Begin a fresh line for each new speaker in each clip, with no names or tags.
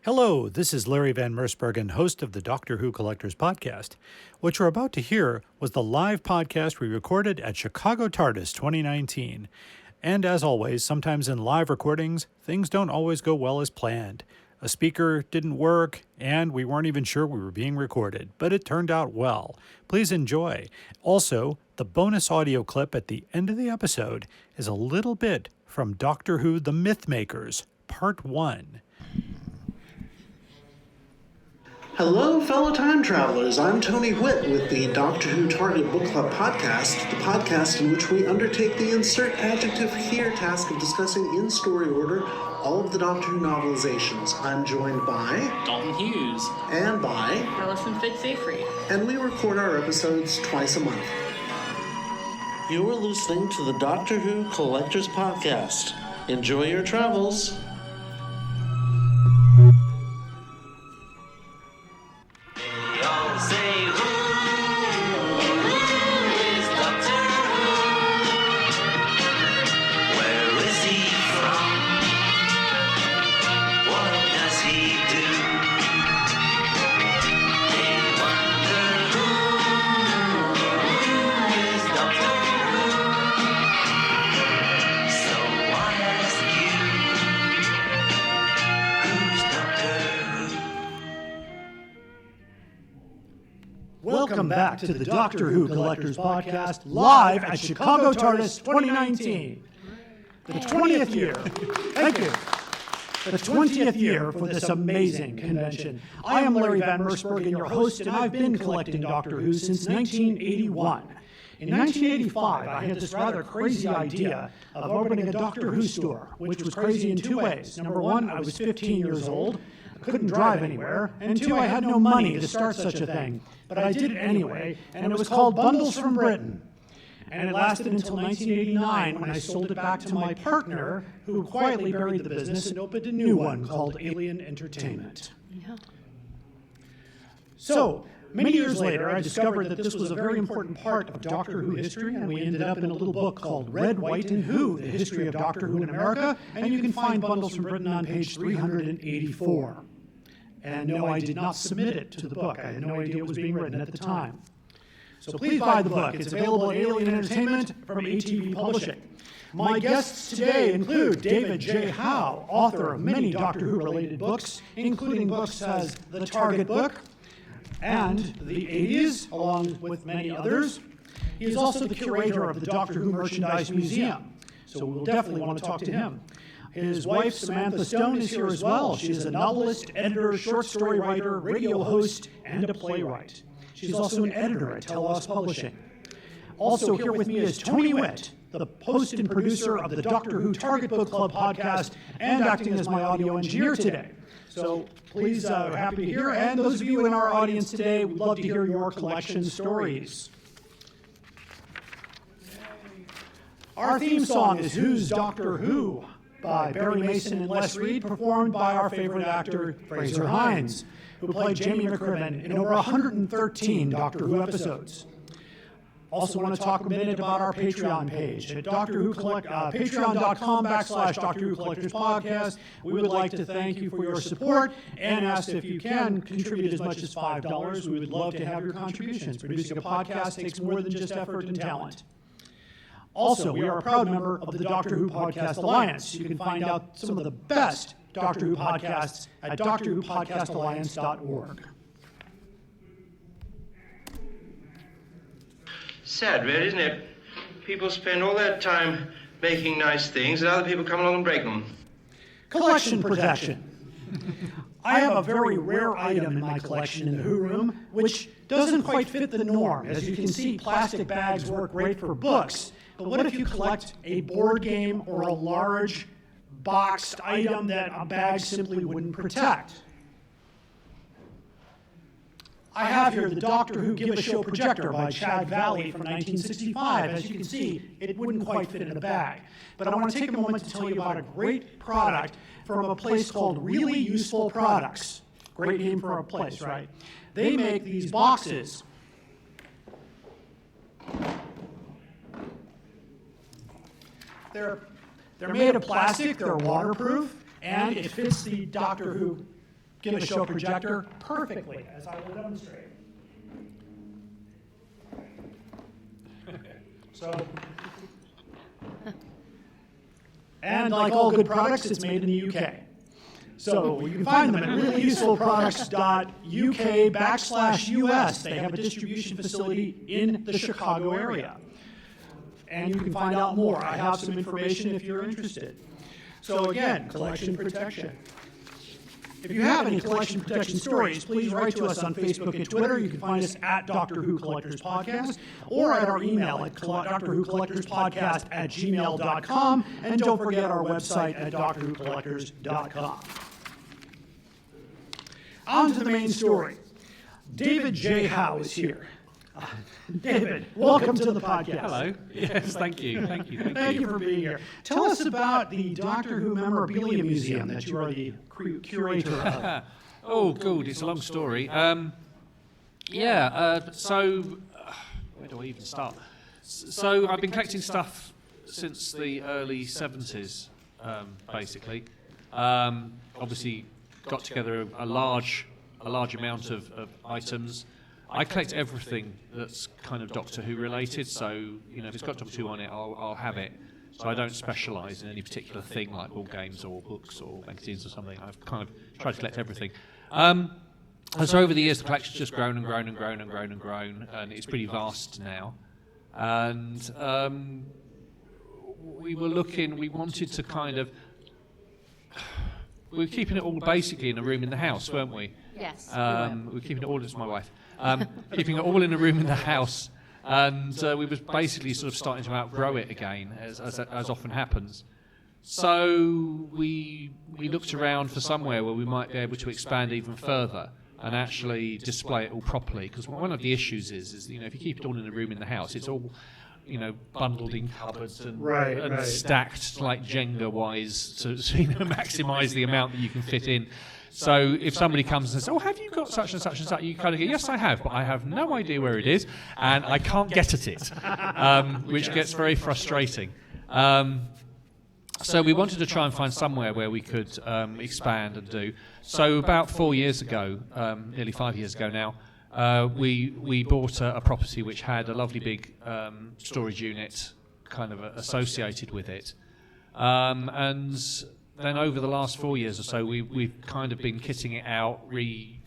Hello, this is Larry Van Mersbergen, host of the Doctor Who Collectors Podcast. What you're about to hear was the live podcast we recorded at Chicago Tardis 2019. And as always, sometimes in live recordings, things don't always go well as planned. A speaker didn't work, and we weren't even sure we were being recorded, but it turned out well. Please enjoy. Also, the bonus audio clip at the end of the episode is a little bit from Doctor Who The Mythmakers, Part 1.
Hello, fellow time travelers. I'm Tony Whitt with the Doctor Who Target Book Club podcast, the podcast in which we undertake the insert adjective here task of discussing in story order all of the Doctor Who novelizations. I'm joined by
Dalton Hughes
and by
Alison Fitz-Seyfried.
And we record our episodes twice a month. You're listening to the Doctor Who Collectors Podcast. Enjoy your travels.
Welcome back to the Doctor Who Collectors Podcast, live at Chicago Tardis 2019. The 20th year. Thank you. The 20th year for this amazing convention. I am Larry Van Mersbergen, your host, and I've been collecting Doctor Who since 1981. In 1985, I had this rather crazy idea of opening a Doctor Who store, which was crazy in two ways. Number one, I was 15 years old. Couldn't drive anywhere, and two, I had no money to start such a thing. But I did it anyway, and it was called Bundles from Britain. And it lasted until 1989 when I sold it back to my partner, who quietly buried the business and opened a new one called Alien Entertainment.
Yeah.
So, many years later, I discovered that this was a very important part of Doctor Who history, and we ended up in a little book called Red, White, and Who, The History of Doctor Who in America, and you can find Bundles from Britain on page 384. And no, I did not submit it to the book. I had no idea it was being written at the time. So please buy the book. It's available at Alien Entertainment from ATV Publishing. My guests today include David J. Howe, author of many Doctor Who-related books, including books as The Target Book and The 80s, along with many others. He is also the curator of the Doctor Who Merchandise Museum, so we'll definitely want to talk to him. His wife, Samantha Stone, is here as well. She is a novelist, editor, short story writer, radio host, and a playwright. She's also an editor at Tell Us Publishing. Also here with me is Tony Whitt, the host and producer of the Doctor Who Target Book Club podcast and acting as my audio engineer today. So please, we're happy to hear. And those of you in our audience today, we'd love to hear your collection stories. Our theme song is Who's Doctor Who? By Barry Mason and Les Reed, performed by our favorite actor, Fraser Hines, who played Jamie McCrimmon in over 113 Doctor Who episodes. Also want to talk a minute about our Patreon page at patreon.com/Doctor Who Collectors Podcast. We would like to thank you for your support and ask if you can contribute as much as $5. We would love to have your contributions. Producing a podcast takes more than just effort and talent. Also, we are a proud member of the Doctor Who Podcast Alliance. You can find out some of the best Doctor Who podcasts at drwhopodcastalliance.org.
Sad, really, isn't it? People spend all their time making nice things, and other people come along and break them.
Collection protection. I have a very rare item in my collection in the Who room, which doesn't quite fit the norm. As you can see, plastic bags work great for books. But what if you collect a board game or a large boxed item that a bag simply wouldn't protect? I have here the Doctor Who Give a Show projector by Chad Valley from 1965. As you can see, it wouldn't quite fit in a bag. But I want to take a moment to tell you about a great product from a place called Really Useful Products. Great name for a place, right? They make these boxes. They're made of plastic, they're waterproof, and it fits the Doctor Who going to show a projector perfectly, as I will demonstrate. So, and like all good products, it's made in the UK. So you can find them at reallyusefulproducts.uk/US. They have a distribution facility in the Chicago area. And you can find out more. I have some information if you're interested. So again, collection protection. If you have any collection protection stories, please write to us on Facebook and Twitter. You can find us at Doctor Who Collectors Podcast or at our email at drwhocollectorspodcast@gmail.com. And don't forget our website at drwhocollectors.com. On to the main story. David J. Howe is here. David, welcome to the podcast.
Hello. Yes, thank you.
Thank you for being here. Tell us about the Doctor Who Memorabilia Museum that you are the curator of.
Oh, good. It's a long story. So where do I even start? So I've been collecting stuff since the early 70s, basically. Obviously, got together a large amount of items. I collect everything that's kind of Doctor Who related, so if it's got Doctor Who on it, I'll have it. So I don't specialise in any particular thing like board games or books or magazines or something. I've kind of tried to collect everything. And so over the years, the collection's just grown and grown and grown and grown and grown, and it's pretty vast now. And we wanted to kind of... We were keeping it all basically in a room in the house, weren't we?
Yes.
We were keeping it all, it's my wife, keeping it all in a room in the house, and we were basically sort of starting to outgrow it again, as often happens. So we looked around for somewhere where we might be able to expand even further and actually display it all properly. Because one of the issues is if you keep it all in a room in the house, it's all bundled in cupboards and stacked like Jenga-wise to maximise the amount that you can fit in. So if somebody comes and says, "Oh, have you got such and such and such?" you kind of go, "Yes, I have, but I have no idea where it is, and I can't get at it," which gets very frustrating. So we wanted to try and find somewhere where we could expand and do. So about 4 years ago, nearly 5 years ago now, we bought a property which had a lovely big storage unit kind of associated with it. And then over the last 4 years or so, we've kind of been kitting it out,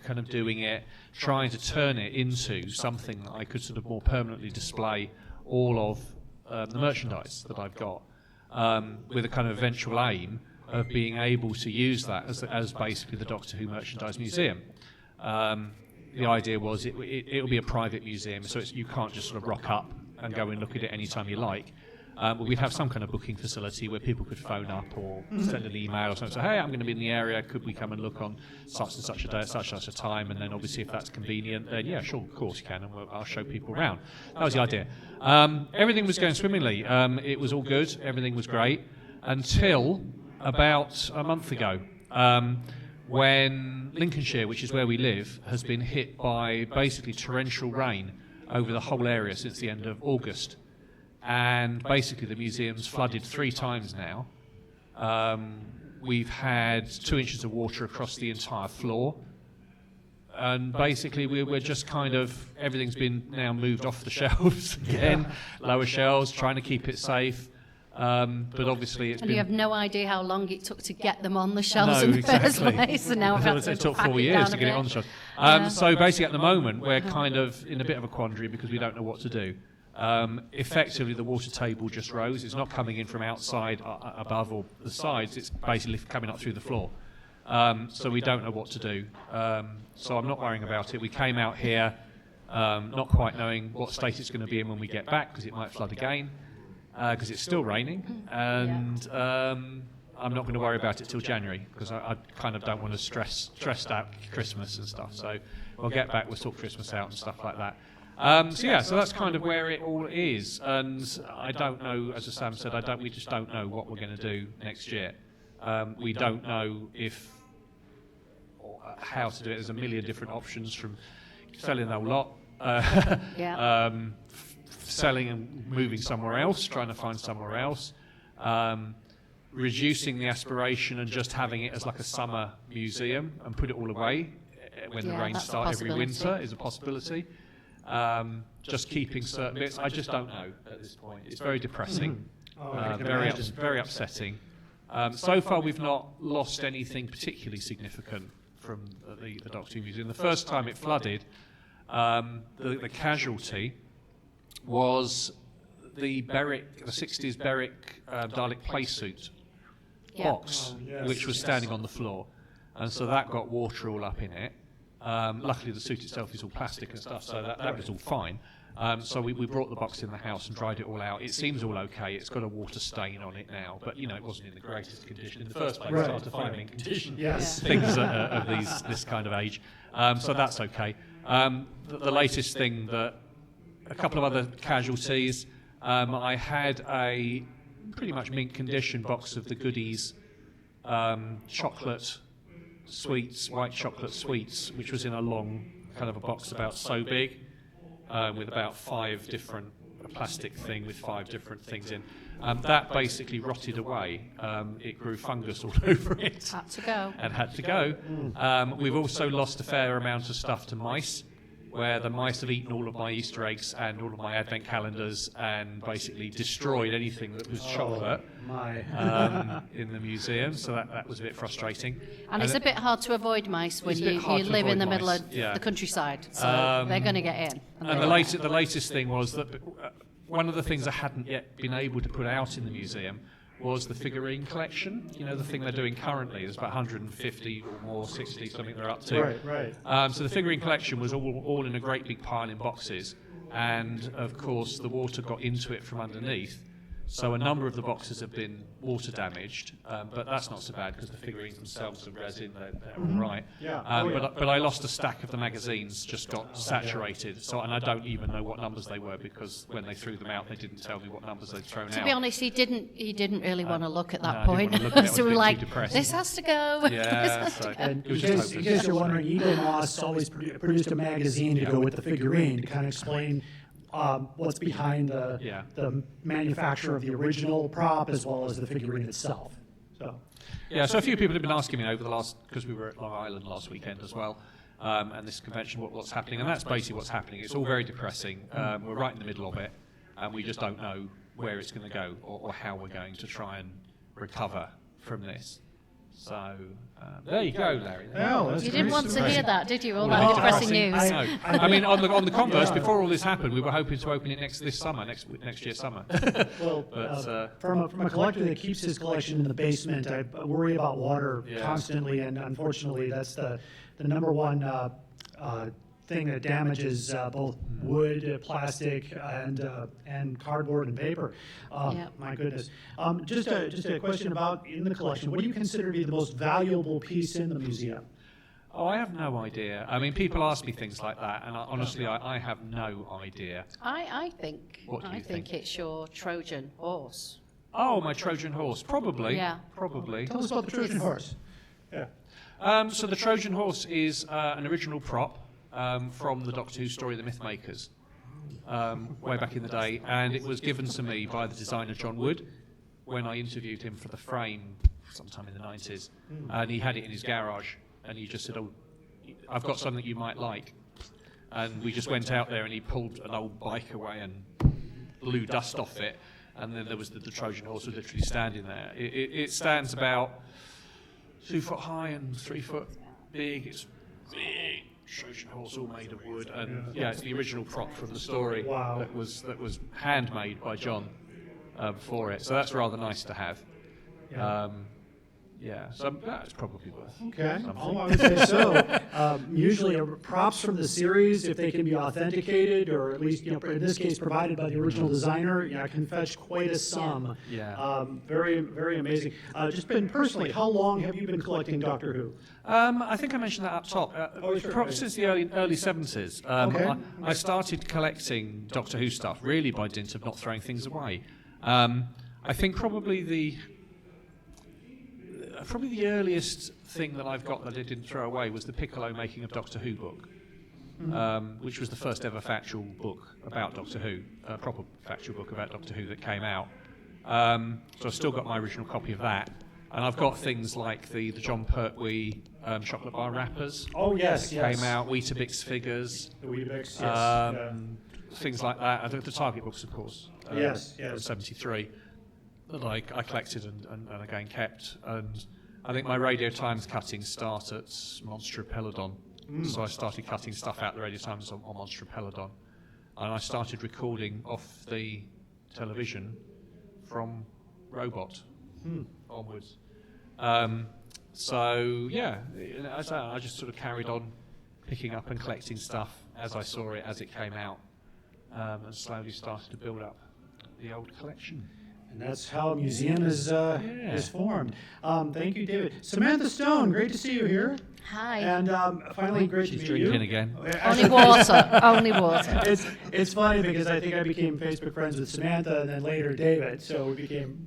kind of doing it, trying to turn it into something that I could sort of more permanently display all of the merchandise that I've got, with a kind of eventual aim of being able to use that as basically the Doctor Who Merchandise Museum. The idea was it'll be a private museum, so you can't just sort of rock up and go and look at it anytime you like. But we'd have some kind of booking facility where people could phone up or send an email or something. So, hey, I'm going to be in the area. Could we come and look on such and such a day at such and such a time? And then obviously if that's convenient, then yeah, sure, of course you can, and I'll show people around. That was the idea. Everything was going swimmingly. It was all good. Everything was great until about a month ago, when Lincolnshire, which is where we live, has been hit by basically torrential rain over the whole area since the end of August. And basically the museum's flooded 3 times now. We've had 2 inches of water across the entire floor. And basically we're just kind of, everything's been now moved off the shelves again, lower shelves, trying to keep it safe. But obviously it's been...
you have no idea how long it took to get them on the shelves in the first place. And now
it took 4 years to get it on the shelves. So basically at the moment we're kind of in a bit of a quandary because we don't know what to do. Effectively the water table just rose. It's not coming in from outside above or the sides, it's basically coming up through the floor. So we don't know what to do. So I'm not worrying about it. We came out here not quite knowing what state it's going to be in when we get back, because it might flood again, because it's still raining, and I'm not going to worry about it till January, because I kind of don't want to stress out Christmas and stuff. So we'll get back, we'll sort Christmas out and stuff like that. So that's kind of where it all is, and I don't know, as Sam said, we just don't know what we're going to do next year. We don't know how to do it. There's a million different options, from selling the whole lot, selling and moving somewhere else, trying to find somewhere else. reducing the aspiration and just having it as like a summer museum and put it all away when the rains
that's a
start every
possibility.
winter is a possibility. Just keeping certain bits, I just don't know at this point. It's very depressing, very upsetting. So far, we've not lost anything particularly significant from the Doctor Who Museum. The first time it flooded, the casualty was the 60s Berwick Dalek playsuit box, which was standing on the floor, and so that got water all up in it. Luckily, the suit itself is all plastic and stuff, so that was all fine. So we brought the box in the house and dried it all out. It seems all okay. It's got a water stain on it now, but it wasn't in the greatest condition in the first place.
Right.
After finding condition
Yes.
things of this kind of age, so that's okay. The latest thing, a couple of other casualties. I had a pretty much mint condition box of the goodies chocolate sweets, white chocolate sweets, which was in a long kind of a box about so big, with about 5 different plastic thing with 5 different things in. That basically rotted away. It grew fungus all over it.
Had to go.
And had to go. We've also lost a fair amount of stuff to mice, where the mice have eaten all of my Easter eggs and all of my advent calendars and basically destroyed anything that was chocolate in the museum. So that was a bit frustrating.
And it's a bit hard to avoid mice when you live in the middle of the countryside. So they're going to get in.
And the latest thing was that one of the things I hadn't yet been able to put out in the museum was the figurine collection. The thing they're doing currently. There's about 150 or more, 60, something they're up to.
Right.
So the figurine collection was all in a great big pile in boxes. And, of course, the water got into it from underneath. So a number of the boxes have been water damaged, but that's not so bad because the figurines themselves are resin, they're all right. But I lost a stack of the magazines, just got saturated, and I don't even know what numbers they were because when they threw them out, they didn't tell me what numbers they'd thrown out.
To be honest, he didn't really want to look at that
no, I
point.
didn't want to look at it. I was
So
a
we
bit
were like,
too depressed.
this has to go.
Yeah,
And
it was
in
just
case
hopeless.
you're wondering, Eagle Moss always produced a magazine to go with the figurine to kind of explain what's behind the manufacture of the original prop as well as the figurine itself.
So a few people have been asking me over the last, because we were at Long Island last weekend as well, and this convention, what's happening, and that's basically what's happening. It's all very depressing. We're right in the middle of it, and we just don't know where it's going to go or how we're going to try and recover from this. So there you go, Larry.
You didn't want to hear that, did you? All
No,
that depressing news.
No. I mean, on the converse, before all this happened, we were hoping to open it next year summer.
Well, from a collector that keeps his collection in the basement, I worry about water constantly, and unfortunately, that's the number one thing that damages both wood, plastic, and cardboard and paper. My goodness. Just a question about in the collection. What do you consider to be the most valuable piece in the museum?
Oh, I have no idea. I mean, people ask me things like that, and honestly, I have no idea.
I think.
What do you think?
It's your Trojan horse.
Oh, my Trojan horse, probably.
Yeah.
Probably.
Tell us about the Trojan horse.
So the Trojan horse is an original prop from the Doctor Who story, The Mythmakers, way back in the day, and it was given to me by the designer John Wood when I interviewed him for the frame sometime in the 90s, and he had it in his garage, and he just said, "Oh, I've got something you might like," and we just went out there, and he pulled an old bike away and blew dust off it, and then there was the Trojan horse was literally standing there. It stands about 2 foot high and 3 foot big. It's big. Trojan horse, all made of wood, and it's the original prop from the story.
Wow.
that was handmade by John for it. So that's rather nice to have. So that's probably worth.
Okay.
something.
Oh, I would say so. Usually, props from the series, if they can be authenticated, or at least, in this case, provided by the original designer, can fetch quite a sum.
Yeah.
Very, very amazing. Just been personally, how long have you been collecting Doctor Who?
I think I mentioned that up top.
Sure.
Perhaps since the early 70s.
Okay.
I started collecting Doctor Who stuff really by dint of not throwing things away. I think probably the earliest thing that I've got that I didn't throw away was the Piccolo Making of Doctor Who book, which was the first ever factual book about Doctor Who, a proper factual book about Doctor Who that came out. So I've still got my original copy of that. And I've got things like the John Pertwee chocolate bar wrappers.
Oh, yes,
Came out, Weetabix figures.
The Weetabix, yes.
Things like that. The Target books, of course.
Yes.
73 that I collected and again kept. And I think my Radio Times cuttings start at Monster Pelodon. So I started cutting stuff out the Radio Times on Monster Pelodon. And I started recording off the television from Robot onwards. So yeah, as I just sort of carried on picking up and collecting stuff as I saw it, as it came out, and slowly started to build up the old collection.
And that's how a museum is formed. Thank you, David. Samantha Stone, great to see you here.
Hi.
And finally, great to
She's
meet you.
drinking again.
Only water. Only water.
It's funny because I think I became Facebook friends with Samantha and then later David, so we became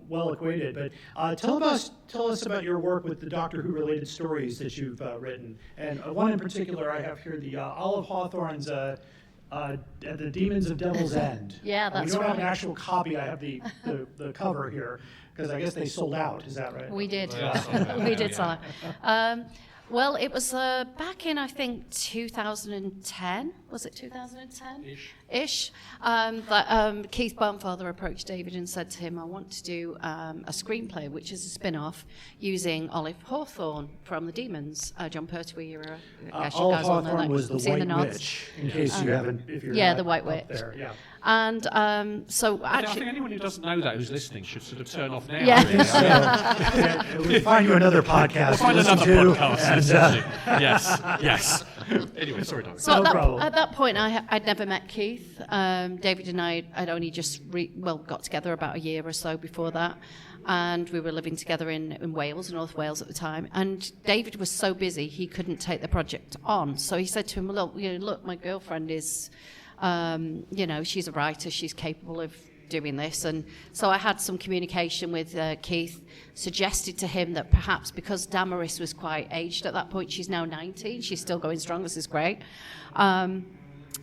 well acquainted. But tell us about your work with the Doctor Who related stories that you've written. And one in particular, I have here the Olive Hawthorne's The Demons of Devil's End.
Yeah, that's
We don't have an
right.
actual copy. I have the cover here because I guess they sold out. Is that right?
We did.
Yeah.
We did sell it. Well, it was back in, I think, 2010. Was it 2010? Ish. That Keith Barnfather approached David and said to him, I want to do a screenplay, which is a spin-off, using Olive Hawthorne from The Demons, John Pertwee era.
Olive Hawthorne was the White Witch, in case you haven't, if you're not
the White
up
Witch.
there. Yeah.
And so
I
actually...
think anyone who doesn't know that, who's listening, should sort of turn off now.
Yeah.
Really.
We'll find you another podcast.
We'll find
to listen
another
to,
podcast.
and,
Yes. Anyway, sorry, Doug.
So
No problem.
at that point, I'd never met Keith. David and I had only just got together about a year or so before that, and we were living together in Wales, North Wales at the time. And David was so busy he couldn't take the project on. So he said to him, "Look, my girlfriend is, she's a writer. She's capable of doing this." And so I had some communication with Keith, suggested to him that perhaps because Damaris was quite aged at that point, she's now 19, she's still going strong, this is great,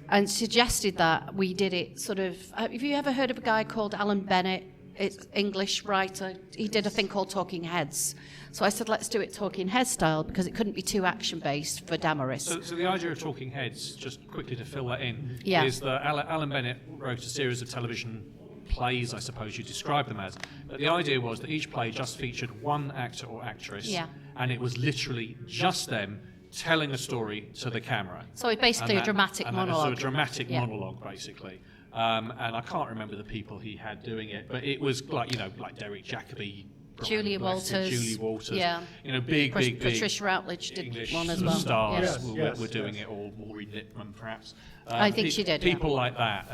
and suggested that we did it sort of, have you ever heard of a guy called Alan Bennett? It's English writer. He did a thing called Talking Heads. So I said, let's do it Talking Heads style because it couldn't be too action-based for Damaris.
So the idea of Talking Heads, just quickly to fill that in,
Yeah.
is that Alan Bennett wrote a series of television plays, I suppose you describe them as. But the idea was that each play just featured one actor or actress,
Yeah.
and it was literally just them telling a story to the camera.
So it's basically a dramatic monologue.
So a dramatic
Yeah.
monologue, basically. And I can't remember the people he had doing it, but it was like Derek Jacobi, Brian
Julia
Blessed,
Walters.
Julie Walters.
Yeah.
Big
Patricia Routledge did
English
one as
sort of
well.
stars
Yes.
were doing it, or Maureen Lipman perhaps.
I think she did, yeah.
People like that.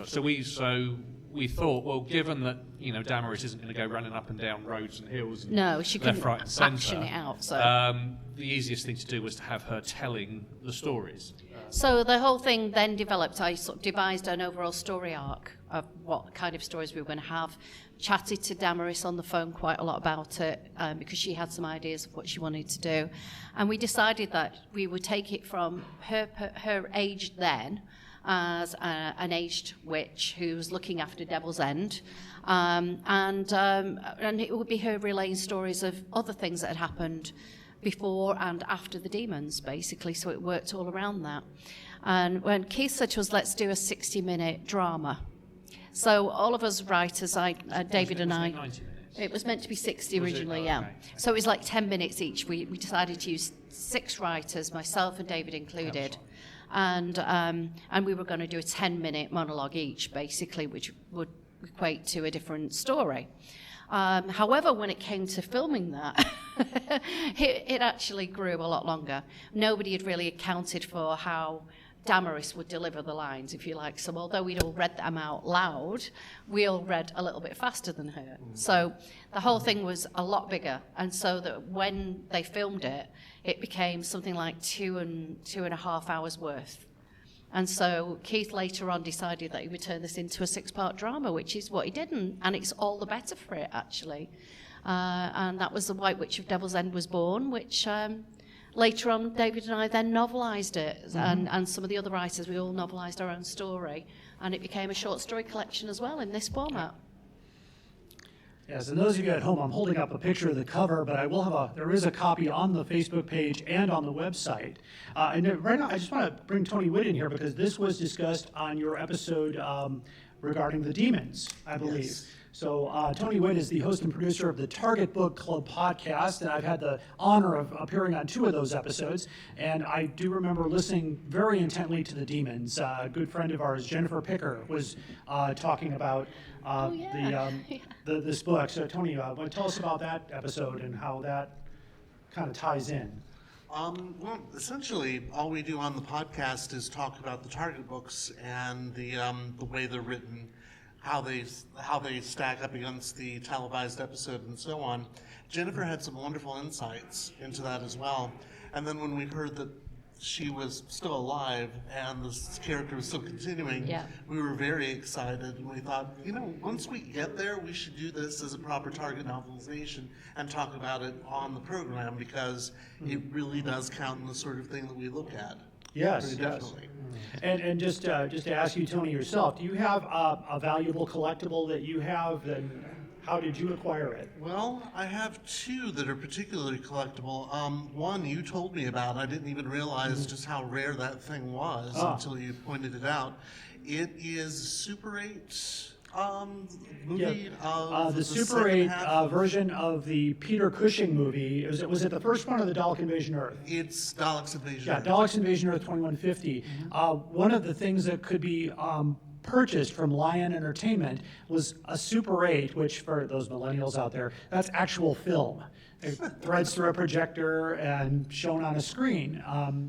So we thought, well, given that Damaris isn't going to go running up and down roads and hills, and
No, she
left,
couldn't
right, and centre,
action it out. So.
the easiest thing to do was to have her telling the stories.
So the whole thing then developed. I sort of devised an overall story arc of what kind of stories we were going to have. Chatted to Damaris on the phone quite a lot about it because she had some ideas of what she wanted to do. And we decided that we would take it from her age then as an aged witch who was looking after Devil's End. And it would be her relaying stories of other things that had happened before and after the demons, basically, so it worked all around that. And when Keith said to us, let's do a 60-minute drama. So all of us writers, David and I,
90 minutes.
it was meant to be 60
Was it?
originally,
Oh,
yeah.
okay.
So it was like 10 minutes each. We decided to use 6 writers, myself and David included. And we were going to do a 10-minute monologue each, basically, which would equate to a different story. However, when it came to filming that, it actually grew a lot longer. Nobody had really accounted for how Damaris would deliver the lines, if you like. So although we'd all read them out loud, we all read a little bit faster than her. So the whole thing was a lot bigger. And so that when they filmed it, it became something like 2.5 hours worth. And so Keith later on decided that he would turn this into a 6-part drama, which is what he did, and it's all the better for it, actually. And that was The White Witch of Devil's End was born, which later on David and I then novelised it, and some of the other writers, we all novelised our own story, and it became a short story collection as well in this format.
Yes, and those of you at home, I'm holding up a picture of the cover, but there is a copy on the Facebook page and on the website. And right now, I just want to bring Tony Whitt in here because this was discussed on your episode regarding the demons, I believe.
Yes.
So Tony Whitt is the host and producer of the Target Book Club podcast, and I've had the honor of appearing on 2 of those episodes. And I do remember listening very intently to the demons. A good friend of ours, Jennifer Picker, was talking about this book. So Tony, tell us about that episode and how that kind of ties in.
Well, essentially, all we do on the podcast is talk about the Target books and the way they're written, how they stack up against the televised episode, and so on. Jennifer had some wonderful insights into that as well. And then when we heard that she was still alive and this character was still continuing, we were very excited, and we thought, once we get there, we should do this as a proper Target novelization and talk about it on the program, because it really does count in the sort of thing that we look at.
Yes,
Very definitely.
And just to ask you, Tony, yourself, do you have a valuable collectible that you have, and how did you acquire it?
Well, I have 2 that are particularly collectible. One you told me about. I didn't even realize just how rare that thing was until you pointed it out. It is Super 8 movie of
the Super 8 version of the Peter Cushing movie. Was it the first one or the Dalek Invasion Earth?
It's Dalek's Invasion
Yeah,
Earth.
Dalek's Invasion Earth 2150. One of the things that could be purchased from Lion Entertainment was a Super 8, which for those millennials out there, that's actual film. It threads through a projector and shown on a screen.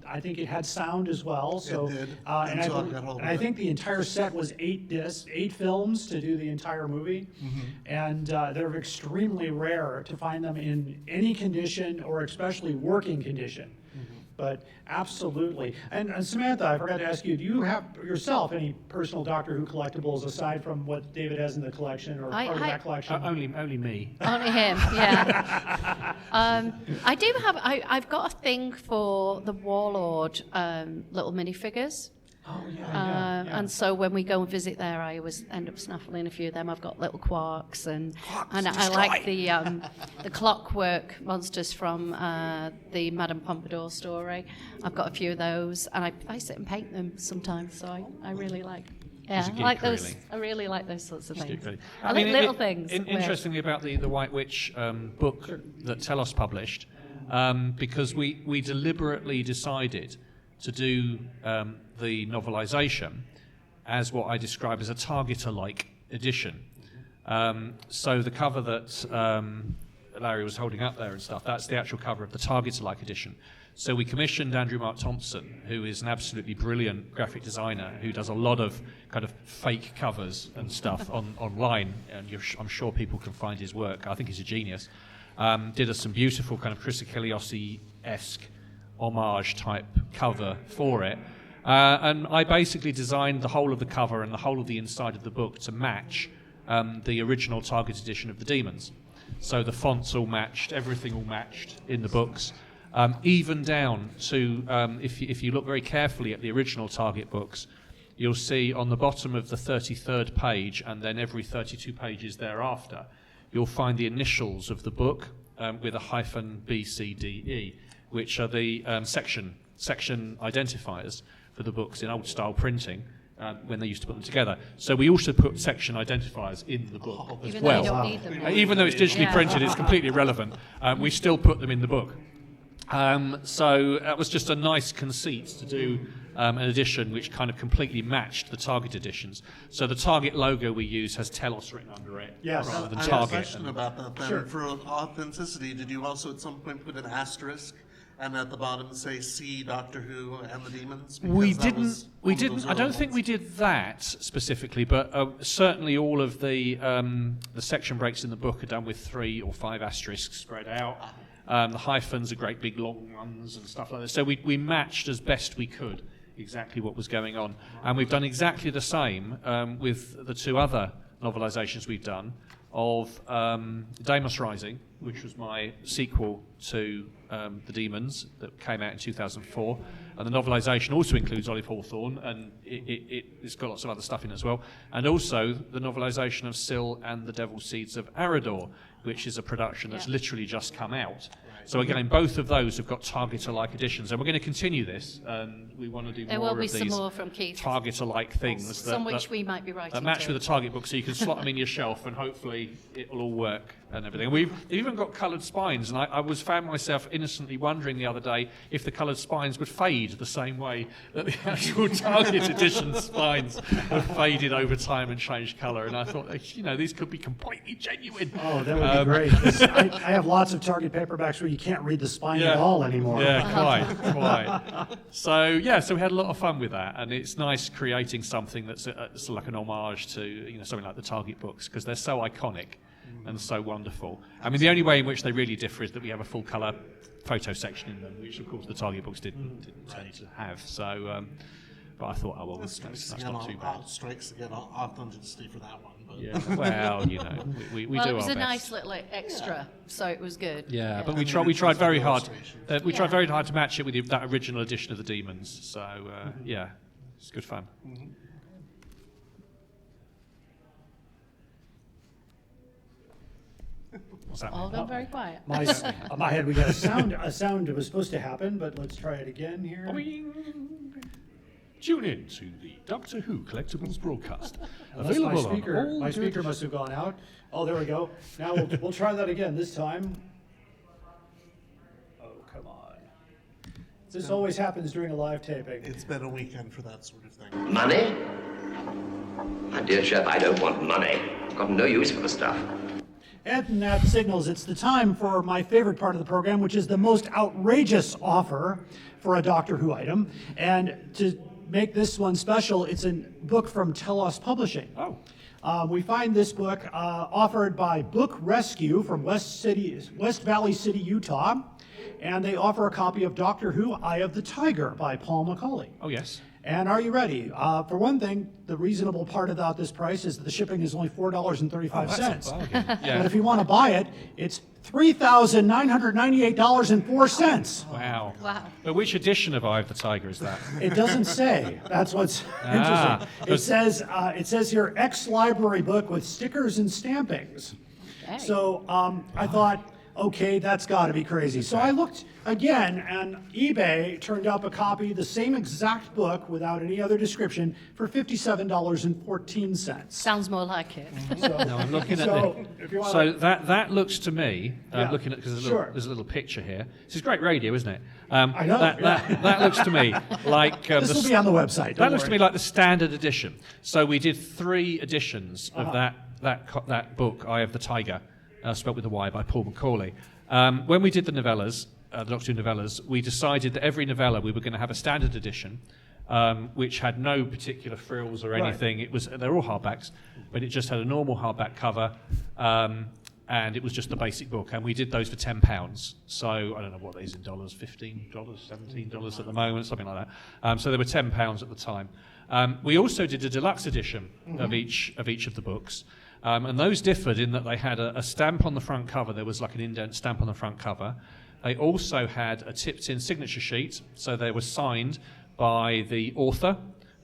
I think it had sound as well. So,
It did.
And
And
I think the entire set was 8 discs, 8 films to do the entire movie. And they're extremely rare to find them in any condition, or especially working condition. But absolutely. And Samantha, I forgot to ask you, do you have yourself any personal Doctor Who collectibles aside from what David has in the collection, or part of that collection?
Only me.
Only him, yeah. I do have, I've got a thing for the Warlord little minifigures.
Oh, yeah.
And so when we go and visit there, I always end up snaffling a few of them. I've got little quarks, and I like the clockwork monsters from the Madame Pompadour story. I've got a few of those, and I sit and paint them sometimes. So I really like. Yeah,
Geek,
I like those.
really.
I really like those sorts of things.
Really.
I like little things.
Interestingly, about the White Witch book that Telos published, because we deliberately decided to do the novelisation as what I describe as a Targeter-like edition. So the cover that Larry was holding up there and stuff, that's the actual cover of the Targeter-like edition. So we commissioned Andrew Mark Thompson, who is an absolutely brilliant graphic designer who does a lot of kind of fake covers and stuff online, and I'm sure people can find his work. I think he's a genius. Did us some beautiful kind of Chris Achilleos-esque homage type cover for it. And I basically designed the whole of the cover and the whole of the inside of the book to match the original Target edition of the Demons. So the fonts all matched, everything all matched in the books, even down to, if you look very carefully at the original Target books, you'll see on the bottom of the 33rd page, and then every 32 pages thereafter, you'll find the initials of the book with a hyphen B, C, D, E, which are the section identifiers for the books in old style printing when they used to put them together. So we also put section identifiers in the book as
Even
well.
though you don't need them now.
Even though it's digitally printed, it's completely irrelevant. We still put them in the book. So that was just a nice conceit to do an edition which kind of completely matched the Target editions. So the Target logo we use has Telos written under it,
Yes.
rather than
I have a
Target.
question about that then.
Sure.
For authenticity, did you also at some point put an asterisk and at the bottom say "See Doctor Who and the Demons"? Because
We
that was
didn't. We
one of
didn't.
those
I don't
early
think we
ones.
did that specifically, but certainly all of the section breaks in the book are done with 3 or 5 asterisks spread out. The hyphens are great big long ones and stuff like that. So we matched as best we could exactly what was going on, and we've done exactly the same with the 2 other novelisations we've done of Deimos Rising, which was my sequel to The Demons that came out in 2004. And the novelisation also includes Olive Hawthorne, and it's got lots of other stuff in as well. And also the novelisation of Syl and the Devil's Seeds of Arador, which is a production that's literally just come out. So again, both of those have got Target-alike editions, and we're going to continue this. We want to do
There
more
will be
of
some
these
more from Keith.
Target-alike things
Some which we might be writing
that match
to.
with the Target book, so you can slot them in your shelf, and hopefully it'll all work and everything. We've even got coloured spines, and I found myself innocently wondering the other day if the coloured spines would fade the same way that the actual Target edition spines have faded over time and changed colour. And I thought, these could be completely genuine.
Oh, that would be great. 'Cause I have lots of Target paperbacks where you can't read the spine at all anymore.
Yeah, quite. So we had a lot of fun with that, and it's nice creating something that's like an homage to something like the Target books, because they're so iconic and so wonderful. I mean, the only way in which they really differ is that we have a full colour photo section in them, which of course the Target books didn't tend to have. So, but I thought, oh well, that's not too bad.
Strikes again, authenticity for that one. But.
Yeah, well, we do our best.
It was a nice little extra, so it was good.
Yeah, but we tried very hard. We tried very hard to match it with that original edition of the Demons. So it's good fun.
Mm-hmm.
What's that?
All gone very quiet.
My head, we got a sound that was supposed to happen, but let's try it again here.
Boing. Tune in to the Doctor Who Collectibles broadcast.
Unless
Available
my speaker must have gone out. Oh, there we go. Now we'll try that again. This time. Oh, come on. This always happens during a live taping.
It's been a weekend for that sort of thing.
Money? My dear chap, I don't want money. I've got no use for the stuff.
And that signals it's the time for my favorite part of the program, which is the most outrageous offer for a Doctor Who item. And to make this one special, it's a book from Telos Publishing.
Oh.
We find this book offered by Book Rescue from West Valley City, Utah. And they offer a copy of Doctor Who Eye of the Tiger by Paul Macaulay.
Oh, yes.
And are you ready? For one thing, the reasonable part about this price is that the shipping is only $4.35.
Yeah.
But if you want to buy it, it's $3,998.04.
Wow.
Wow.
But which edition of Eye of the Tiger is that?
It doesn't say. That's what's interesting. It says here, ex-library book with stickers and stampings.
Okay.
So I thought, okay, that's got to be crazy. So I looked again, and eBay turned up a copy, the same exact book without any other description, for $57.14.
Sounds more like it.
No, I'm looking at
if you want
So that looks to me,
Yeah.
looking at, because
Sure.
there's a little picture here. This is great radio, isn't it?
I know,
That looks to me like
this will be on the website.
That looks to me like the standard edition. So we did 3 editions of that book, Eye of the Tiger, spelt with a Y, by Paul Macaulay. When we did the novellas, the Doctor Who novellas, we decided that every novella we were going to have a standard edition, which had no particular frills or anything. They're all hardbacks, but it just had a normal hardback cover, and it was just the basic book. And we did those for £10. So I don't know what that is in dollars, $15, $17 at the moment, something like that. So they were £10 at the time. We also did a deluxe edition of each of the books. And those differed in that they had a stamp on the front cover. There was like an indent stamp on the front cover. They also had a tipped-in signature sheet, so they were signed by the author,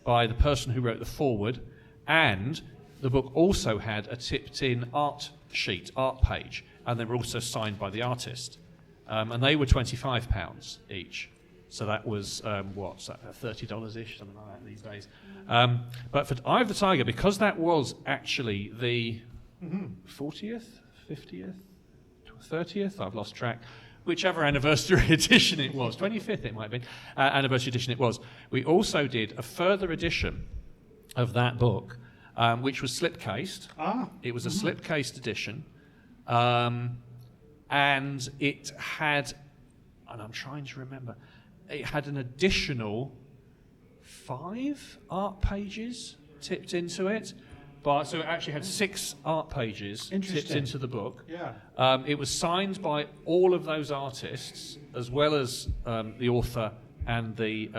by the person who wrote the foreword, and the book also had a tipped-in art page, and they were also signed by the artist. And they were £25 each. So that was, what's that, $30-ish, something like that these days. But for Eye of the Tiger, because that was actually the 40th, 50th, 30th, I've lost track, whichever anniversary edition it was, 25th it might have been, anniversary edition it was, we also did a further edition of that book, which was slipcased. It was a slipcased edition, and it had, and I'm trying to remember, it had an additional 5 art pages tipped into it. So it actually had 6 art pages tipped into the book.
Yeah.
It was signed by all of those artists, as well as the author and the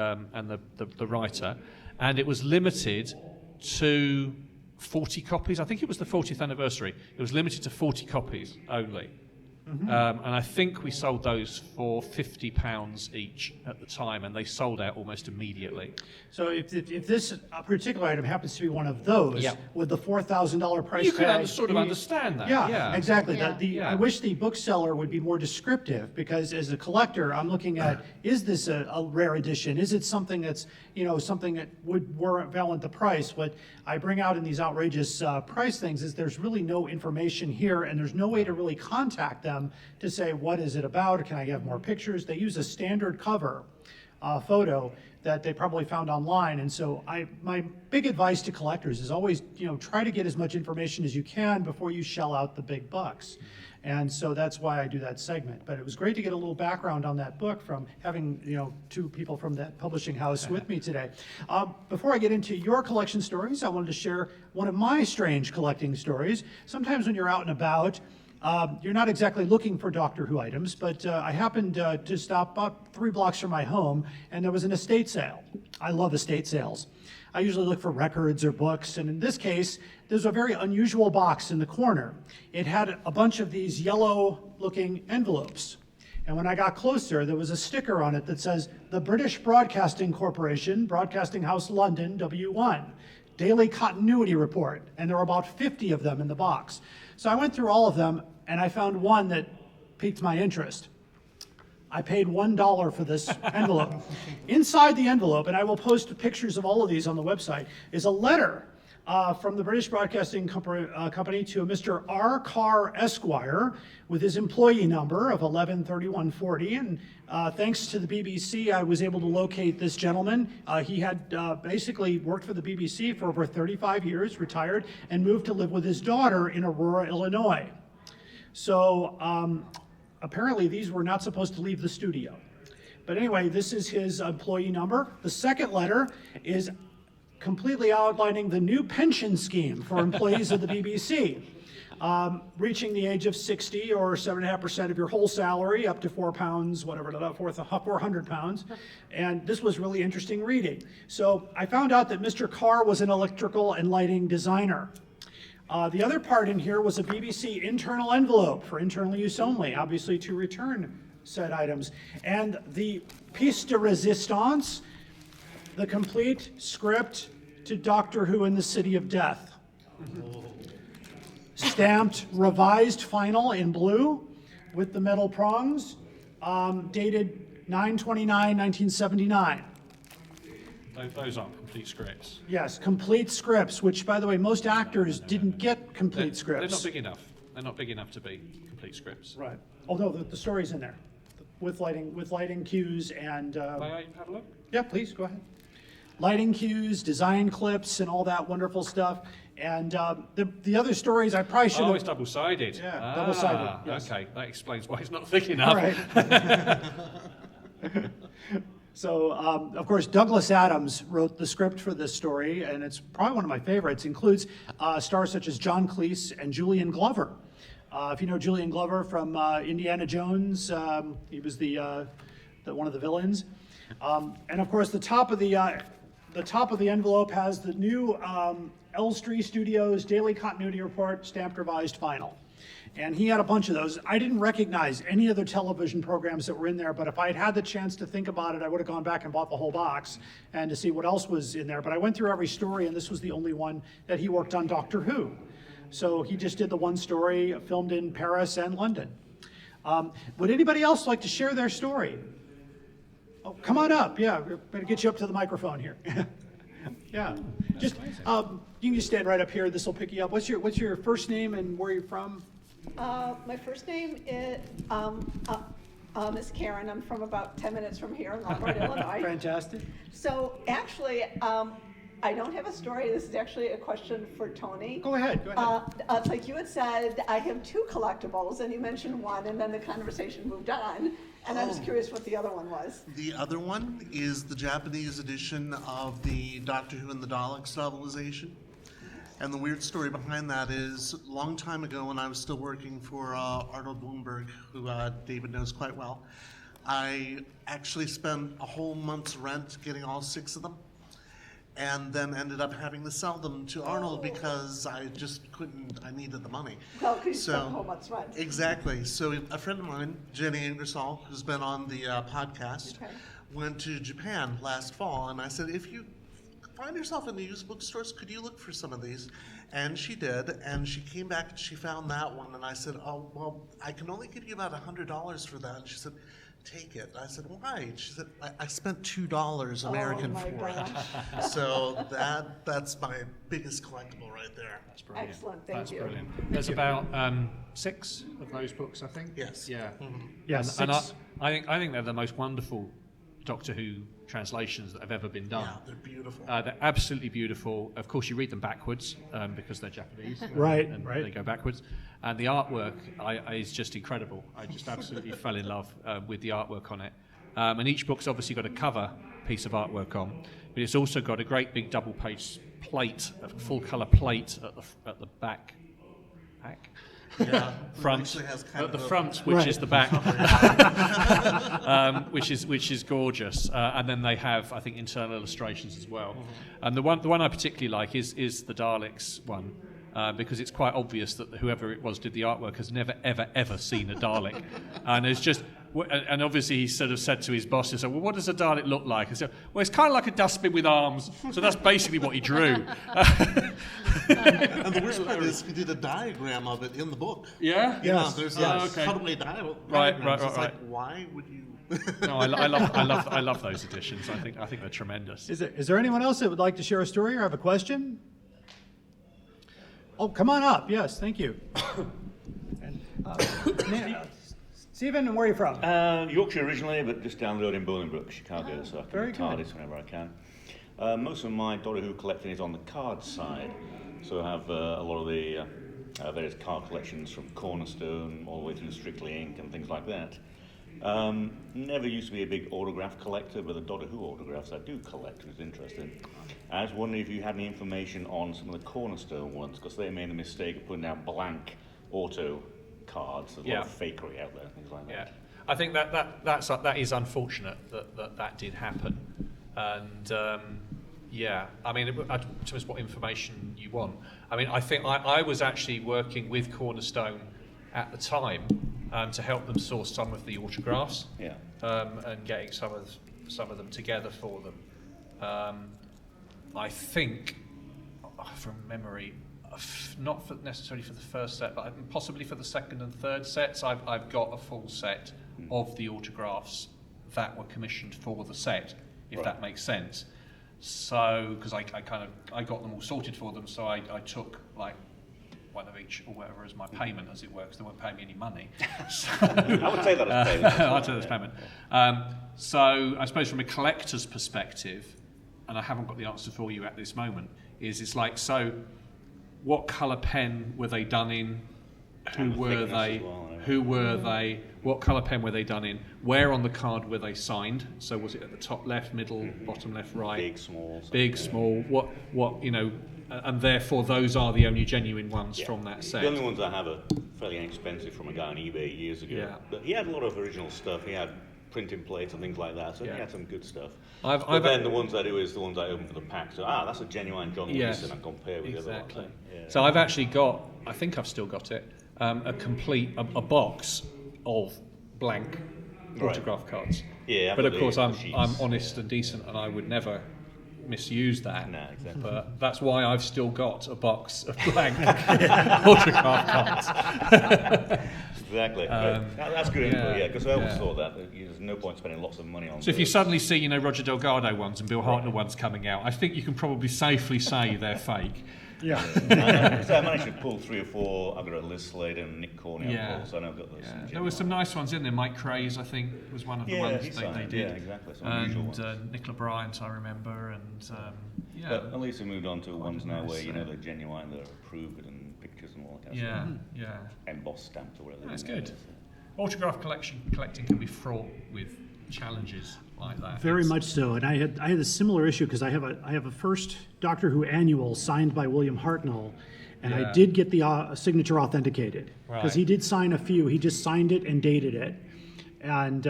writer, and it was limited to 40 copies. I think it was the 40th anniversary. It was limited to 40 copies only. And I think we sold those for £50 each at the time, and they sold out almost immediately.
So if this particular item happens to be one of those,
Yeah.
with the $4,000 price
You
tag,
can sort of understand that.
Yeah, exactly.
Yeah.
I wish the bookseller would be more descriptive, because as a collector, I'm looking at, is this a rare edition? Is it something that's, something that would warrant the price? What I bring out in these outrageous price things is there's really no information here, and there's no way to really contact them to say, what is it about? Can I have more pictures? They use a standard cover photo that they probably found online. And so my big advice to collectors is always, try to get as much information as you can before you shell out the big bucks. And so that's why I do that segment. But it was great to get a little background on that book from having, two people from that publishing house with me today. Before I get into your collection stories, I wanted to share one of my strange collecting stories. Sometimes when you're out and about, you're not exactly looking for Doctor Who items, but I happened to stop about 3 blocks from my home, and there was an estate sale. I love estate sales. I usually look for records or books, and in this case, there's a very unusual box in the corner. It had a bunch of these yellow-looking envelopes. And when I got closer, there was a sticker on it that says, "The British Broadcasting Corporation, Broadcasting House London, W1. Daily Continuity Report," and there were about 50 of them in the box. So I went through all of them, and I found one that piqued my interest. I paid $1 for this envelope. Inside the envelope, and I will post pictures of all of these on the website, is a letter from the British Broadcasting Company to a Mr. R. Carr Esquire with his employee number of 113140. And thanks to the BBC, I was able to locate this gentleman. He had basically worked for the BBC for over 35 years, retired, and moved to live with his daughter in Aurora, Illinois. So apparently these were not supposed to leave the studio. But anyway, this is his employee number. The second letter is completely outlining the new pension scheme for employees of the BBC. Reaching the age of 60 or 7.5% of your whole salary, up to £4, whatever, 400 pounds. And this was really interesting reading. So I found out that Mr. Carr was an electrical and lighting designer. The other part in here was a BBC internal envelope for internal use only, obviously to return said items. And the piece de resistance, the complete script to Doctor Who in the City of Death. Stamped revised final in blue with the metal prongs, dated 9/29/1979.
Those aren't complete scripts.
Yes, complete scripts, which, by the way, most actors didn't get complete scripts.
They're not big enough. They're not big enough to be complete scripts.
Right. Although the story's in there, with lighting cues and.
May I have a look?
Yeah, please go ahead. Lighting cues, design clips, and all that wonderful stuff. And the other stories I probably should have.
Oh, it's double-sided.
Yeah, double-sided, yes.
Okay, that explains why it's not thick enough.
All right. So, of course, Douglas Adams wrote the script for this story, and it's probably one of my favorites. It includes stars such as John Cleese and Julian Glover. If you know Julian Glover from Indiana Jones, he was the one of the villains. And of course, the top of the envelope has the new Elstree Studios Daily Continuity Report, stamped revised final. And he had a bunch of those. I didn't recognize any other television programs that were in there, but if I had had the chance to think about it, I would have gone back and bought the whole box and to see what else was in there. But I went through every story, and this was the only one that he worked on Doctor Who. So he just did the one story, filmed in Paris and London. Would anybody else like to share their story? Oh, come on up. Yeah, we're going to get you up to the microphone here. Yeah, just you can just stand right up here. This will pick you up. What's your first name and where you're from?
My first name is Karen. I'm from about 10 minutes from here in Lombard, Illinois.
Fantastic.
So actually, I don't have a story. This is actually a question for Tony.
Go ahead.
It's like you had said, I have 2 collectibles, and you mentioned one, and then the conversation moved on. And I was curious what the other one was.
The other one is the Japanese edition of the Doctor Who and the Daleks novelization. And the weird story behind that is, a long time ago when I was still working for Arnold Bloomberg, who David knows quite well, I actually spent a whole month's rent getting all 6 of them. and then ended up having to sell them to Arnold because I just couldn't, I needed the money.
Well, because you spent the whole month's rent.
Exactly. So a friend of mine, Jenny Ingersoll, who's been on the podcast, went to Japan last fall, and I said, if you find yourself in the used bookstores, could you look for some of these? And she did, and she came back and she found that one, and I said, oh, well, I can only give you about $100 for that. And she said, take it. I said, why? She said, I spent $2 American for it. So that's my biggest collectible right there.
That's brilliant.
Excellent, thank you.
Brilliant. There's about 6 of those books, I think.
Yes.
Yeah.
Yes,
And I think they're the most wonderful Doctor Who translations that have ever been done.
Yeah, they're beautiful.
They're absolutely beautiful. Of course, you read them backwards because they're Japanese.
Right,
and
right.
They go backwards. And the artwork is just incredible. I just absolutely fell in love with the artwork on it. And each book's obviously got a cover piece of artwork on, but it's also got a great big double-page plate, a full-colour plate at the back.
Yeah,
Front,
actually has kind
at the
of a-
front, which is the back, which is gorgeous, and then they have, I think, internal illustrations as well. And the one I particularly like is the Daleks one, because it's quite obvious that whoever it was did the artwork has never ever seen a Dalek, and it's just. And obviously he sort of said to his boss, he said, well, what does a Dalek look like? I said, well, it's kind of like a dustbin with arms. So that's basically what he drew.
And the worst part is he did a diagram of it in the book.
Yeah?
Yeah, there's a
okay.
cutaway diagram.
Right.
It's like, why would you?
No, I love those editions. I think they're tremendous.
Is there anyone else that would like to share a story or have a question? Oh, come on up. Yes, thank you. Stephen, where are you from?
Yorkshire originally, but just down the road in Bolingbroke, Chicago, so I
very
can
good.
Tardis whenever I can. Most of my Doctor Who collecting is on the card side, so I have a lot of the various card collections from Cornerstone all the way through Strictly Ink and things like that. Never used to be a big autograph collector, but the Doctor Who autographs I do collect, which is interesting. I was wondering if you had any information on some of the Cornerstone ones, because they made the mistake of putting out blank auto cards. There's a lot of fakery out there, things like that.
Yeah, I think that is unfortunate that did happen, and yeah, I mean, it depends what information you want. I mean, I think I was actually working with Cornerstone at the time to help them source some of the autographs, and getting some of them together for them. I think, from memory, not necessarily for the first set, but possibly for the second and third sets, I've got a full set of the autographs that were commissioned for the set, if that makes sense. So, because I got them all sorted for them, so I took like one of each or whatever as my payment, as it works. They won't pay me any money. So,
I would say that as payment.
I'd say that's payment. So I suppose from a collector's perspective, and I haven't got the answer for you at this moment, it's like, so what colour pen were they done in? Who were they? Who were they? What colour pen were they done in? Where on the card were they signed? So was it at the top left, middle, bottom left, right?
Big, small.
Big, small. What you know, and therefore those are the only genuine ones from that set.
The only ones I have are fairly inexpensive from a guy on eBay years ago.
Yeah.
But he had a lot of original stuff. He had printing plates and things like that, so he had some good stuff.
I've
then the ones I do is the ones I open for the pack. So that's a genuine John Lewis, and I compare with the other ones. Yeah.
So I've actually got, I think I've still got it, a box of blank autograph cards.
Yeah,
but of course I'm
sheets.
honest and decent, and I would never misuse that.
No, exactly.
But that's why I've still got a box of blank autograph cards.
Exactly. That's good info, because I always thought that there's no point spending lots of money on.
So if you suddenly see, Roger Delgado ones and Bill Hartnell ones coming out, I think you can probably safely say they're fake.
Yeah.
I managed to pull 3 or 4. I've got a Liz Slater and Nick Corney on pull, so I know I've got those.
There were some nice ones in there. Mike Craze, I think, was one of the ones they did.
Yeah, exactly. Some unusual ones.
Nicola Bryant, I remember, and
But at least we moved on to ones now where they're genuine, they're approved and pictures and all that kind of stuff.
Yeah.
Embossed stamps or whatever.
That's good. Autograph collecting can be fraught with challenges like that.
Very much so, and I had a similar issue because I have a first Doctor Who annual signed by William Hartnell, and I did get the signature authenticated because he did sign a few. He just signed it and dated it, And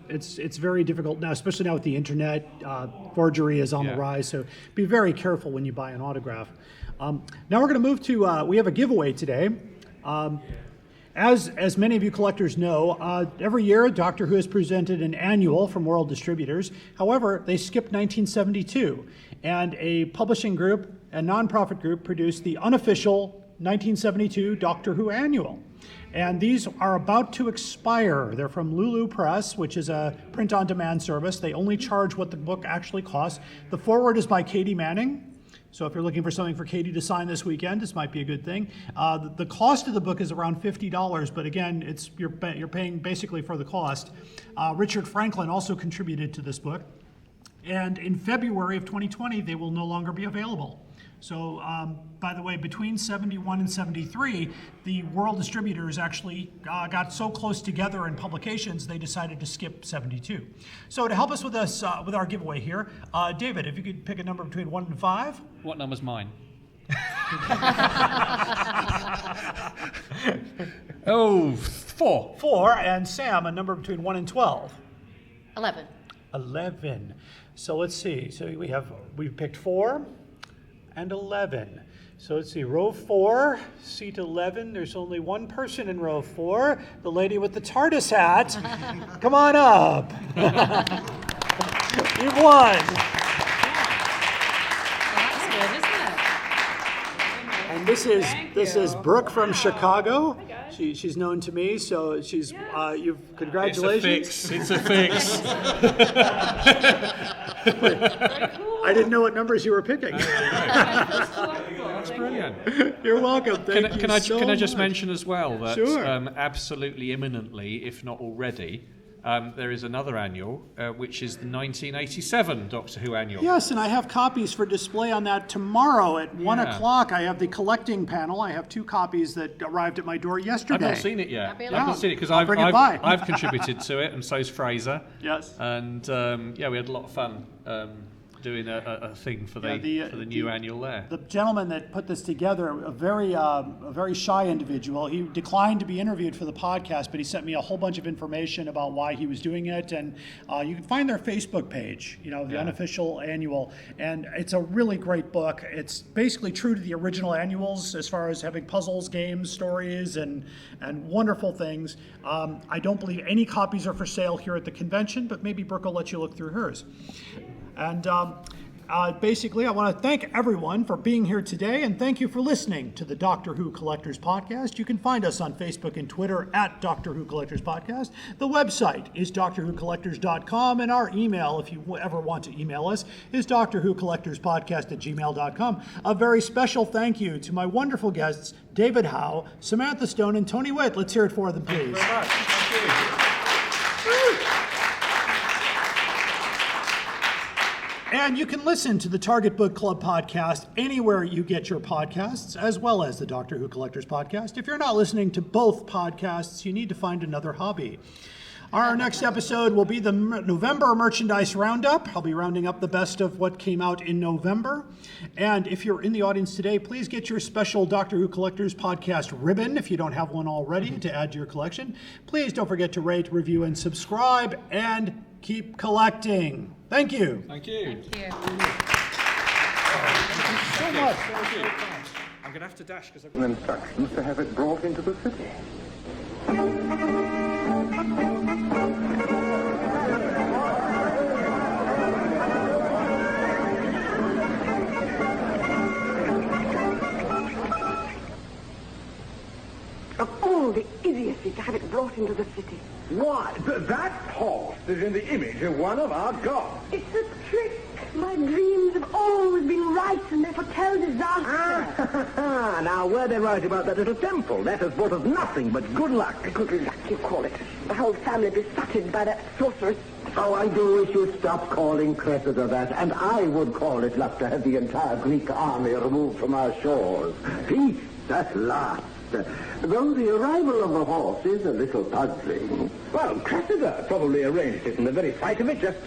it's very difficult now, especially now with the internet. Forgery is on the rise, so be very careful when you buy an autograph. Now we're going to move to, we have a giveaway today. As many of you collectors know, every year Doctor Who has presented an annual from World Distributors. However, they skipped 1972, and a publishing group, a nonprofit group, produced the unofficial 1972 Doctor Who annual. And these are about to expire. They're from Lulu Press, which is a print-on-demand service. They only charge what the book actually costs. The foreword is by Katie Manning. So if you're looking for something for Katie to sign this weekend, this might be a good thing. The cost of the book is around $50, but again, you're paying basically for the cost. Richard Franklin also contributed to this book. And in February of 2020, they will no longer be available. So, by the way, between 71 and 73, the World Distributors actually got so close together in publications, they decided to skip 72. So to help us with this, with our giveaway here, David, if you could pick a number between 1 and 5.
What number's mine? Oh, 4.
4, and Sam, a number between 1 and 12.
11.
11. So let's see. So we've picked 4 and 11. So let's see, row 4, seat 11. There's only one person in row 4, the lady with the TARDIS hat. Come on up. You've won.
That's good, isn't it?
And this is Brooke from Chicago. She's known to me, so she's congratulations.
It's a fix.
I didn't know what numbers you were picking.
That's brilliant.
You're welcome. Thank you so
Can I just
much.
mention as well that
Sure.
Absolutely imminently, if not already, there is another annual, which is the 1987 Doctor Who annual.
Yes, and I have copies for display on that tomorrow at 1 o'clock. I have the collecting panel. I have 2 copies that arrived at my door yesterday.
I've not seen it yet.
That'd be
I've
lovely.
not seen it because
I'll bring it by.
I've contributed to it, and so's Fraser.
Yes.
And we had a lot of fun doing a thing for the new annual there.
The gentleman that put this together, a very shy individual, he declined to be interviewed for the podcast, but he sent me a whole bunch of information about why he was doing it, and you can find their Facebook page, the unofficial annual, and it's a really great book. It's basically true to the original annuals as far as having puzzles, games, stories, and wonderful things. I don't believe any copies are for sale here at the convention, but maybe Brooke will let you look through hers. And basically, I want to thank everyone for being here today, and thank you for listening to the Doctor Who Collectors Podcast. You can find us on Facebook and Twitter at Doctor Who Collectors Podcast. The website is drwhocollectors.com, and our email, if you ever want to email us, is drwhocollectorspodcast@gmail.com. A very special thank you to my wonderful guests, David Howe, Samantha Stone, and Tony Whitt. Let's hear it for them, please.
Thank you very much. Thank you.
And you can listen to the Target Book Club podcast anywhere you get your podcasts, as well as the Doctor Who Collectors Podcast. If you're not listening to both podcasts, you need to find another hobby. Our next episode will be the November Merchandise Roundup. I'll be rounding up the best of what came out in November. And if you're in the audience today, please get your special Doctor Who Collectors Podcast ribbon, if you don't have one already, to add to your collection. Please don't forget to rate, review, and subscribe, and keep collecting. Thank you.
Thank you.
Thank you.
So much.
I'm going to have to dash because I've
Instructions to have it brought into the city.
Of all the idiocy to have it brought into the city.
Why, that horse is in the image of one of our gods.
It's a trick. My dreams have always been right, and they foretell disaster.
Now, were they right about that little temple? That has brought us nothing but good luck.
Good luck, you call it. The whole family besotted by that sorceress.
Oh, I do wish you'd stop calling Cressida that, and I would call it luck to have the entire Greek army removed from our shores. Peace at last. Though the arrival of the horse is a little puzzling. Well, Cressida probably arranged it, and the very sight of it just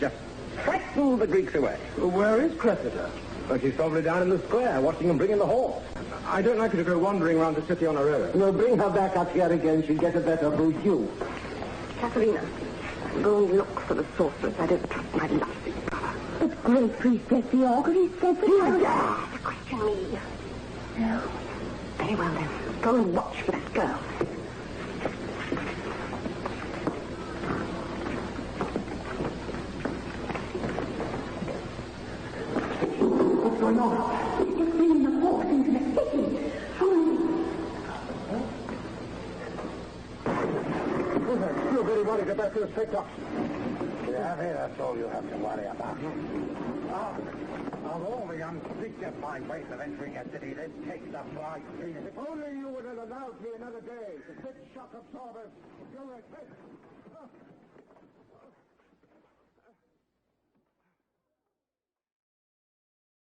frightened the Greeks away. Where is Cressida? Well, she's probably down in the square, watching them bring in the horse. I don't like her to go wandering around the city on her own. No, bring her back up here again. She'll get a better view.
Katharina, Go and look for the sorceress. I don't trust my lovely brother. But great priestess, the augury said that you dare to question me. No. Very well, then. Go and watch for that girl. What's going on? It's just bringing the hawks into the city. Follow me.
You're very worried about those pickups. You have here, that's all you have to worry about. Of all the undignified ways of entering a city, this takes the flight. If only you would have allowed me another day to fit shock absorbers. Go ahead.